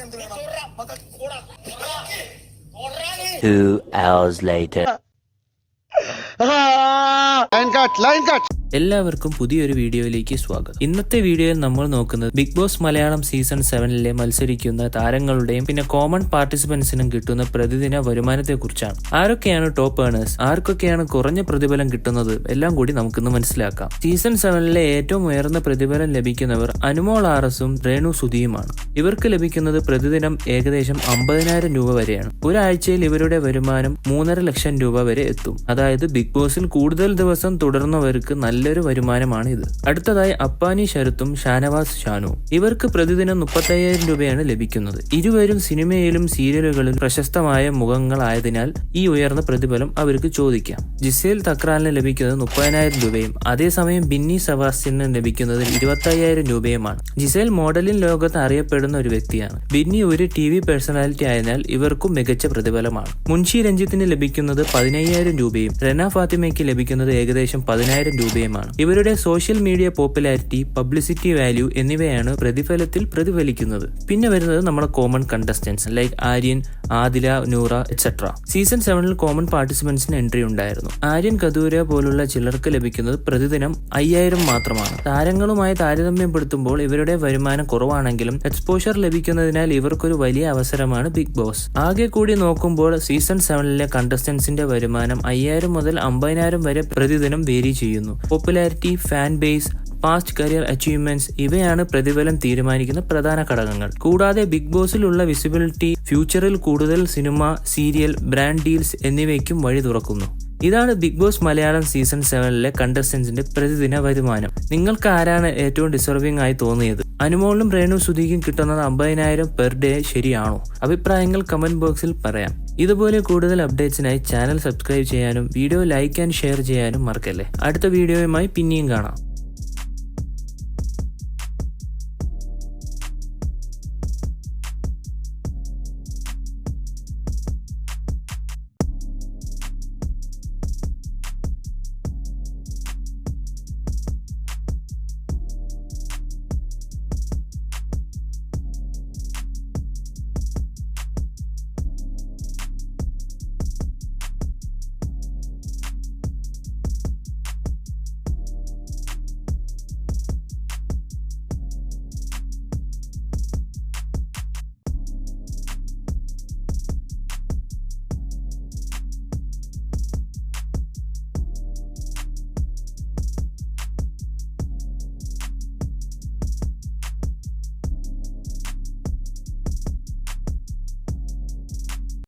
2 hours later. Line cut. എല്ലാവർക്കും പുതിയൊരു വീഡിയോയിലേക്ക് സ്വാഗതം. ഇന്നത്തെ വീഡിയോയിൽ നമ്മൾ നോക്കുന്നത് ബിഗ് ബോസ് മലയാളം സീസൺ 7-ലെ മത്സരിക്കുന്ന താരങ്ങളുടെയും പിന്നെ കോമൺ പാർട്ടിസിപ്പൻസിനും കിട്ടുന്ന പ്രതിദിന വരുമാനത്തെ കുറിച്ചാണ്. ആരൊക്കെയാണ് ടോപ്പ് ഏണേഴ്സ്, ആർക്കൊക്കെയാണ് കുറഞ്ഞ പ്രതിഫലം കിട്ടുന്നത്, എല്ലാം കൂടി നമുക്കിന്ന് മനസ്സിലാക്കാം. സീസൺ 7-ലെ ഏറ്റവും ഉയർന്ന പ്രതിഫലം ലഭിക്കുന്നവർ അനുമോൾ ആർഎസും രേണു സുധിയുമാണ്. ഇവർക്ക് ലഭിക്കുന്നത് പ്രതിദിനം ഏകദേശം 50,000 രൂപ വരെയാണ്. ഒരാഴ്ചയിൽ ഇവരുടെ വരുമാനം 3.5 ലക്ഷം രൂപ വരെ എത്തും. അതായത് ബിഗ് ബോസിൽ കൂടുതൽ ദിവസം തുടർന്നവർക്ക് നല്ലൊരു വരുമാനമാണ് ഇത്. അടുത്തതായി അപ്പാനി ശരത്തും ഷാനവാസ് ഷാനുവും. ഇവർക്ക് പ്രതിദിനം 35,000 രൂപയാണ് ലഭിക്കുന്നത്. ഇരുവരും സിനിമയിലും സീരിയലുകളിലും പ്രശസ്തമായ മുഖങ്ങളായതിനാൽ ഈ ഉയർന്ന പ്രതിഫലം അവർക്ക് ചോദിക്കാം. ജിസേൽ തക്രാലിന് ലഭിക്കുന്നത് 30,000 രൂപയും അതേസമയം ബിന്നി സെബാസ്റ്റ്യന് ലഭിക്കുന്നത് 25,000 രൂപയുമാണ്. ജിസേൽ മോഡലിംഗ് ലോകത്ത് അറിയപ്പെടുന്ന ഒരു വ്യക്തിയാണ്. ബിന്നി ഒരു TV പേഴ്സണാലിറ്റി ആയതിനാൽ ഇവർക്കും മികച്ച പ്രതിഫലമാണ്. മുൻഷി രഞ്ജിത്തിന് ലഭിക്കുന്നത് 15,000 രൂപയും റെന ഫാത്തിമയ്ക്ക് ലഭിക്കുന്നത് ഏകദേശം 10,000 രൂപയുമാണ്. ഇവരുടെ social media popularity, publicity value എന്നിവയാണ് പ്രതിഫലത്തിൽ പ്രതിഫലിക്കുന്നത്. പിന്നെ വരുന്നത് നമ്മുടെ common contestants like Aryan, Adila, Noora etcetera. Season 7-ൽ കോമൺ പാർട്ടിസിപ്പൻസിന് എൻട്രി ഉണ്ടായിരുന്നു. ആര്യൻ, കദൂര പോലുള്ള ചിലർക്ക് ലഭിക്കുന്നത് പ്രതിദിനം 5,000 മാത്രമാണ്. താരങ്ങളുമായി താരതമ്യപ്പെടുത്തുമ്പോൾ ഇവരുടെ വരുമാനം കുറവാണെങ്കിലും എക്സ്പോഷർ ലഭിക്കുന്നതിനാൽ ഇവർക്കൊരു വലിയ അവസരമാണ് ബിഗ് ബോസ്. ആകെ കൂടി നോക്കുമ്പോൾ സീസൺ 7-ലെ കണ്ടസ്റ്റൻസിന്റെ വരുമാനം 5,000 മുതൽ 50,000 വരെ പ്രതിദിനം വേരി ചെയ്യുന്നു. Popularity, fan base, past career achievements ഇവയാണ് പ്രതിഫലം തീരുമാനിക്കുന്ന പ്രധാന ഘടകങ്ങൾ. കൂടാതെ ബിഗ് ബോസിലുള്ള വിസിബിലിറ്റി ഫ്യൂച്ചറിൽ കൂടുതൽ സിനിമ, സീരിയൽ, ബ്രാൻഡ് ഡീൽസ് എന്നിവയ്ക്കും വഴി തുറക്കുന്നു. ഇതാണ് ബിഗ് ബോസ് മലയാളം സീസൺ 7-ലെ കണ്ടസ്റ്റൻസിന്റെ പ്രതിദിന വരുമാനം. നിങ്ങൾക്ക് ആരാണ് ഏറ്റവും ഡിസർവിംഗ് ആയി തോന്നിയത്? അനുമോളിനും രേണു സുധിക്കും കിട്ടുന്നത് 50,000 പെർ ഡേ ശരിയാണോ? അഭിപ്രായങ്ങൾ കമന്റ് ബോക്സിൽ പറയാം. ഇതുപോലെ കൂടുതൽ അപ്ഡേറ്റ്സിനായി ചാനൽ സബ്സ്ക്രൈബ് ചെയ്യാനും വീഡിയോ ലൈക്ക് ആൻഡ് ഷെയർ ചെയ്യാനും മറക്കല്ലേ. അടുത്ത വീഡിയോയുമായി പിന്നെയും കാണാം.